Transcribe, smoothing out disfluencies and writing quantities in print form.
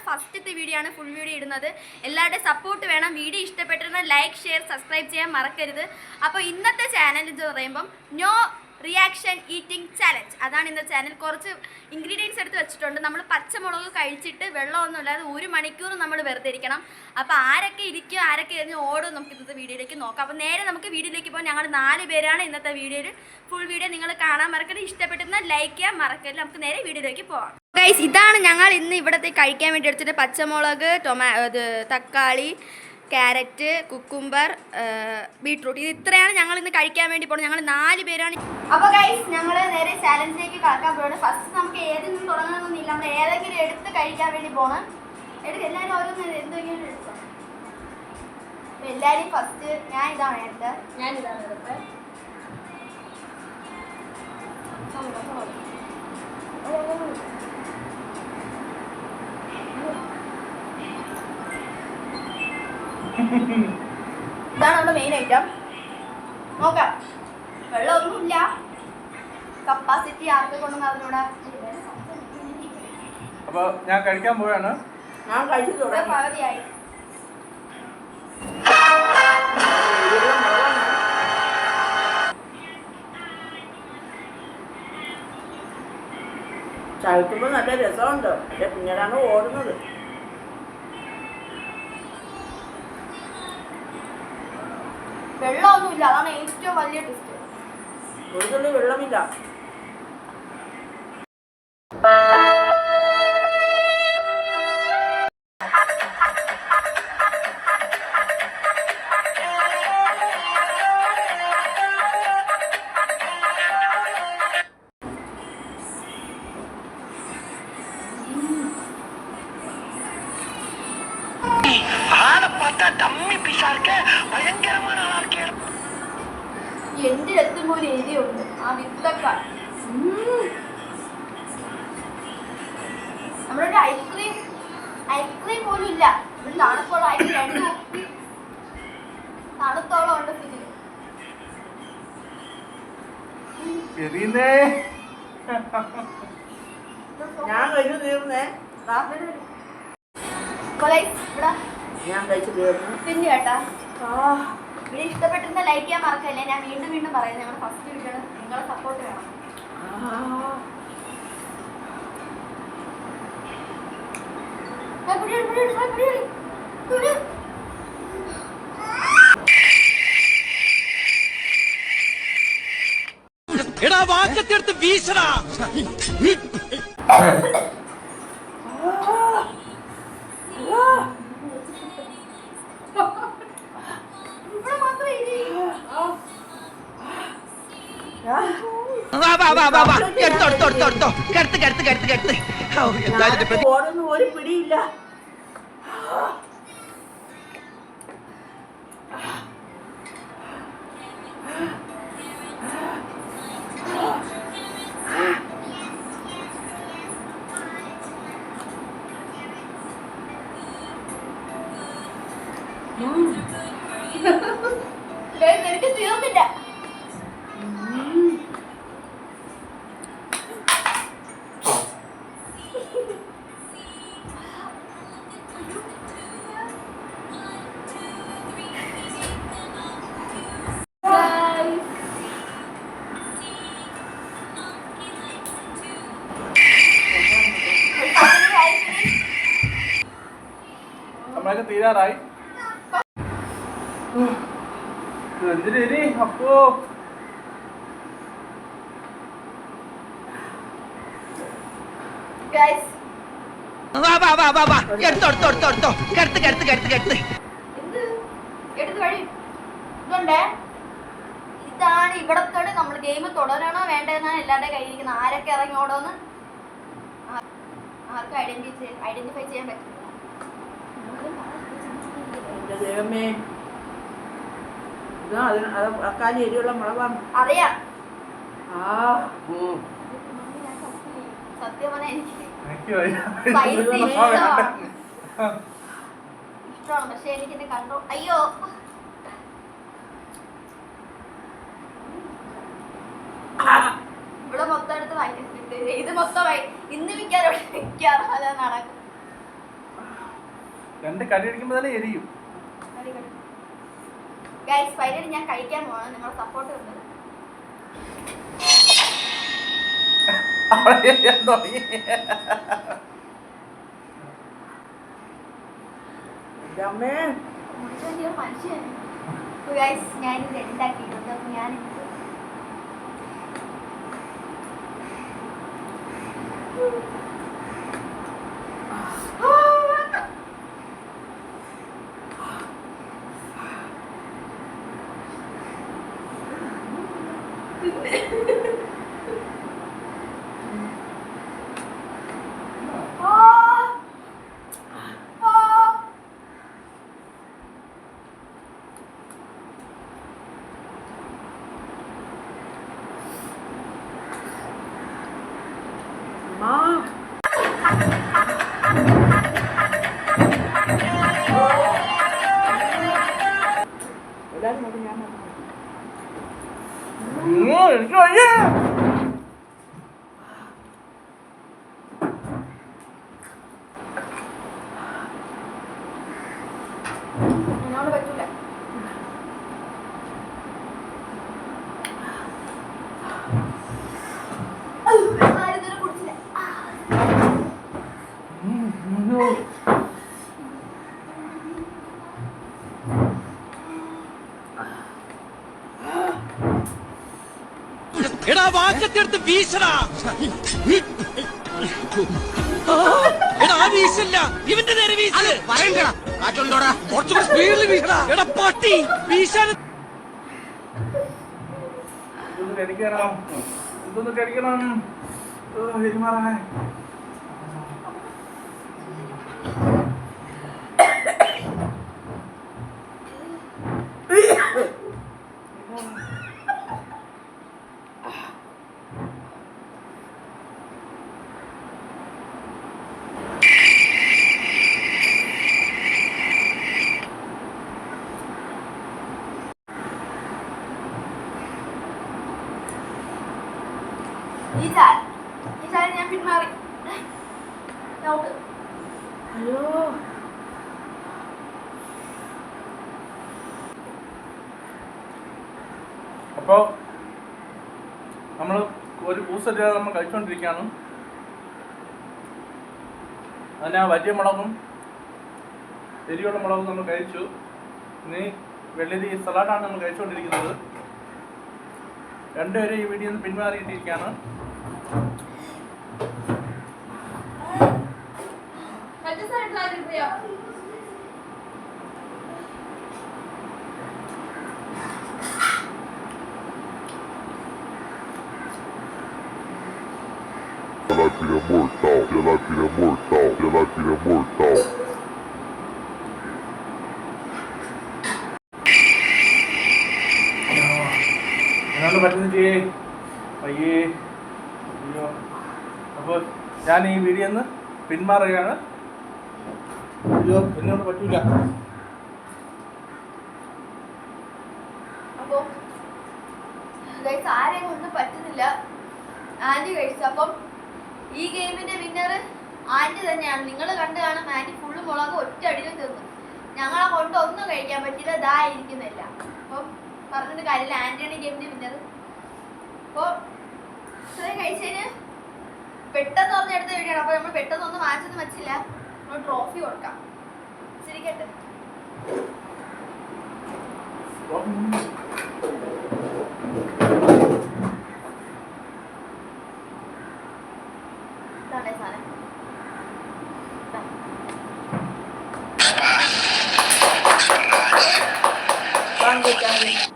ഫസ്റ്റത്തെ വീഡിയോ ആണ് full video ഇടുന്നത്. എല്ലാവരുടെയും സപ്പോർട്ട് വേണം. വീഡിയോ ഇഷ്ടപ്പെട്ടിരുന്നാൽ ലൈക്ക് ഷെയർ സബ്സ്ക്രൈബ് ചെയ്യാൻ മറക്കരുത്. അപ്പോൾ ഇന്നത്തെ ചാനൽ എന്ന് പറയുമ്പം നോ റിയാക്ഷൻ ഈറ്റിംഗ് ചാലഞ്ച്, അതാണ് ഇന്നത്തെ ചാനൽ. കുറച്ച് ഇൻഗ്രീഡിയൻസ് എടുത്ത് വെച്ചിട്ടുണ്ട്. നമ്മൾ പച്ചമുളക് കഴിച്ചിട്ട് വെള്ളമൊന്നും ഇല്ലാതെ 1 മണിക്കൂർ നമ്മൾ വെറുതെ ഇരിക്കണം. അപ്പോൾ ആരൊക്കെ ഇരിക്കും ആരൊക്കെ എറിഞ്ഞ് ഓടും നമുക്ക് ഇന്നത്തെ വീഡിയോയിലേക്ക് നോക്കാം. അപ്പോൾ നേരെ നമുക്ക് വീഡിയോയിലേക്ക് പോകാം. ഞങ്ങൾ 4 പേരാണ് ഇന്നത്തെ വീഡിയോയിൽ. ഫുൾ വീഡിയോ നിങ്ങൾ കാണാൻ മറക്കരുത്. ഇഷ്ടപ്പെട്ടിരുന്നാൽ ലൈക്ക് ചെയ്യാൻ മറക്കരുത്. നമുക്ക് നേരെ വീഡിയോയിലേക്ക് പോകാം. ഗൈസ്, ഇതാണ് ഞങ്ങൾ ഇന്ന് ഇവിടത്തെ കഴിക്കാൻ വേണ്ടി എടുത്തിട്ട് പച്ചമുളക്, തക്കാളി, ക്യാരറ്റ്, കുക്കുംബർ, ബീട്രൂട്ട്. ഇത് ഇത്രയാണ് ഞങ്ങൾ ഇന്ന് കഴിക്കാൻ വേണ്ടി പോകുന്നത്. ഞങ്ങൾ 4 പേരാണ്. അപ്പോൾ ഗൈസ്, ഞങ്ങൾ നേരെ ചാലഞ്ചിലേക്ക് കടക്കാൻ പോകുന്നത്. ഫസ്റ്റ് നമുക്ക് ഏതിൽ നിന്ന് തുടങ്ങണമെന്നില്ല, നമ്മൾ ഏതെങ്കിലും എടുത്ത് കഴിക്കാൻ വേണ്ടി പോകണം. എല്ലാവരും ഓരോന്ന് എന്തെങ്കിലും എടുത്തോ. എല്ലാവരും ഫസ്റ്റ് ഞാനിതാണ് എടുത്തത്. ഇതാണ് നമ്മുടെ മെയിൻ ഐറ്റം. നോക്കാം, വെള്ളമൊന്നുമില്ല. കപ്പാസിറ്റി ആർക്ക് കൊണ്ടൊന്നും അതിലൂടെ. അപ്പൊ ഞാൻ കഴിക്കാൻ പോവാണ്. ഞാൻ കഴിച്ചു പകുതിയായി. ചവിട്ടുമ്പോൾ നല്ല രസമുണ്ട്. പക്ഷെ പിന്നീടാണ് ഓടുന്നത്. വെള്ളമൊന്നുമില്ല, അതാണ് ഏറ്റവും വലിയ ടെസ്റ്റ്. ഒരു തുള്ളി വെള്ളമില്ല. എന്റെ രക്തം പോലെ എരിയുണ്ട് ആ വിത്തൊക്കെ. നമ്മുടെ ഒരു ഐസ്ക്രീം പോലും ഇല്ല. ഒരു തണുപ്പോളം ഐസ്ക്രീം തണുത്തോളം ഉണ്ട് ഫ്രിഡ്ജിൽ. ഞാൻ കഴിച്ചു തീർന്നേ. ഞാൻ കഴിച്ചു തീർന്നു. പിന്നെ കേട്ടാ, വീഡിയോ ഇഷ്ടപ്പെട്ടിരുന്ന ലൈക്ക് ചെയ്യാൻ മറക്കല്ലേ. ഞാൻ വീണ്ടും വീണ്ടും പറയുന്നത്, ഞങ്ങൾ ഫസ്റ്റ് വീഡിയോ നിങ്ങളെ സപ്പോർട്ട് വേണം. എടാ വാക്കത്തെടുത്ത് വീശടാ. ഓടുന്നു, ഒരു പിടിയില്ല. എനിക്ക് തീർന്നില്ല. നമ്മളൊക്കെ തീരാറായി. എന്തിനേരി അപ്പോ ഇതാണ് ഇവിടത്തോടെ നമ്മൾ ഗെയിം തുടരണോ വേണ്ടെന്നാണ് എല്ലാവരുടെ കയ്യിരിക്കുന്നത്. ആരൊക്കെ ഇറങ്ങി ഓടോന്ന് ആർക്കും ഐഡന്റിഫൈ ചെയ്യാൻ പറ്റില്ല. ദൈവമേ, അക്കാലി എരിയുള്ള മുളകാണ്. അറിയാം. സത്യം പറഞ്ഞാൽ എനിക്ക് ഇഷ്ടമാണ്, പക്ഷെ എനിക്ക് എന്നെ കണ്ടോ. അയ്യോ, ഇവിടെ മൊത്തം എടുത്ത് വായിച്ചിട്ട് ഇത് മൊത്തമായി ഇന്ന് മിക്കാറും അതാണ് നടക്കും. രണ്ട് കടി അടിക്കുമ്പോൾ തന്നെ എരിയും. ഗൈസ് ഫൈനലി ഞാൻ കഴിക്കാൻ പോകണം, നിങ്ങളുടെ സപ്പോർട്ട് ഉണ്ട്. അമ്മേ മനുഷ്യൻ ഗൈസ് ഞാനിത് ഉണ്ടാക്കിയിട്ടുണ്ട്. അപ്പം ഞാനിത് എല്ലാവരും കൂടി ഞാൻ എനിക്ക് വയ്യ. എന്നോട് പറ്റൂല. ആരും ഇതുവരെ കുടിച്ചില്ല. എടാ വാക്കത്തെടുത്ത് വീശടാ. എടാ ആ വീശല്ല, ഇവന്റെ നേരെ വീശ്. കുറച്ചുകൂടി സ്പീഡിൽ വീശടാ. എടാ പട്ടി വീശാൻ. ഇതൊന്ന് കഴിക്കണം, ഇതൊന്ന് കഴിക്കണം. എരിമാറാ. ഈ ചായ ഞാൻ പിന്മാറി. നോക്ക്. അയ്യോ അപ്പോൾ നമ്മൾ ഒരു ബൂസ്റ്റർ നമ്മൾ കഴിച്ചുകൊണ്ടിരിക്കുകയാണ്. അതിന് ആ വലിയ മുളകും എരിയുള്ള മുളകും നമ്മൾ കഴിച്ചു. ഇനി വെള്ളരി സലാഡാണ് നമ്മൾ കഴിച്ചുകൊണ്ടിരിക്കുന്നത്. രണ്ടുപേരും ഈ വീഡിയോയിൽ നിന്ന് പിന്മാറിയിട്ടിരിക്കുകയാണ്. Gelatina mortal, gelatina mortal, gelatina mortal. എന്നോട് പറ്റുന്നില്ലേ അയ്യേ അയ്യോ. അപ്പോൾ ഞാൻ ഈ വീഡിയോയിൽ നിന്ന് പിന്മാറുകയാണ്. അയ്യോ എന്നോട് പറ്റൂല. അപ്പൊ ഗൈസ് ആരെയും ഒന്നും പറ്റുന്നില്ല. ആന്റി കഴിച്ചു. അപ്പം ഈ ഗെയിമിന്റെ വിന്നർ ആന്റി തന്നെയാണ്. നിങ്ങൾ കണ്ടു കാണും, ആന്റി ഫുള്ള് മുളക് ഒറ്റ അടിയിൽ തീർന്നു. ഞങ്ങളെ കൊണ്ട് ഒന്നും കഴിക്കാൻ പറ്റില്ല. ഇതാ ഇരിക്കുന്നില്ല. അപ്പം പറഞ്ഞിട്ട് കാര്യമില്ല, ആന്റിയാണ് ഗെയിമിന്റെ വിന്നർ. അപ്പോൾ ഇത്രയും കഴിച്ചതിന് പെട്ടെന്ന് എടുത്ത വീഡിയോ ആണ്. അപ്പോൾ നമ്മൾ പെട്ടെന്ന് ഒന്നും വാങ്ങിച്ചൊന്നും വെച്ചില്ല. നമ്മൾ ട്രോഫി കൊടുക്കാം. ശരിക്കട്ടെ. ഇതാണ് സാധനം. Thank you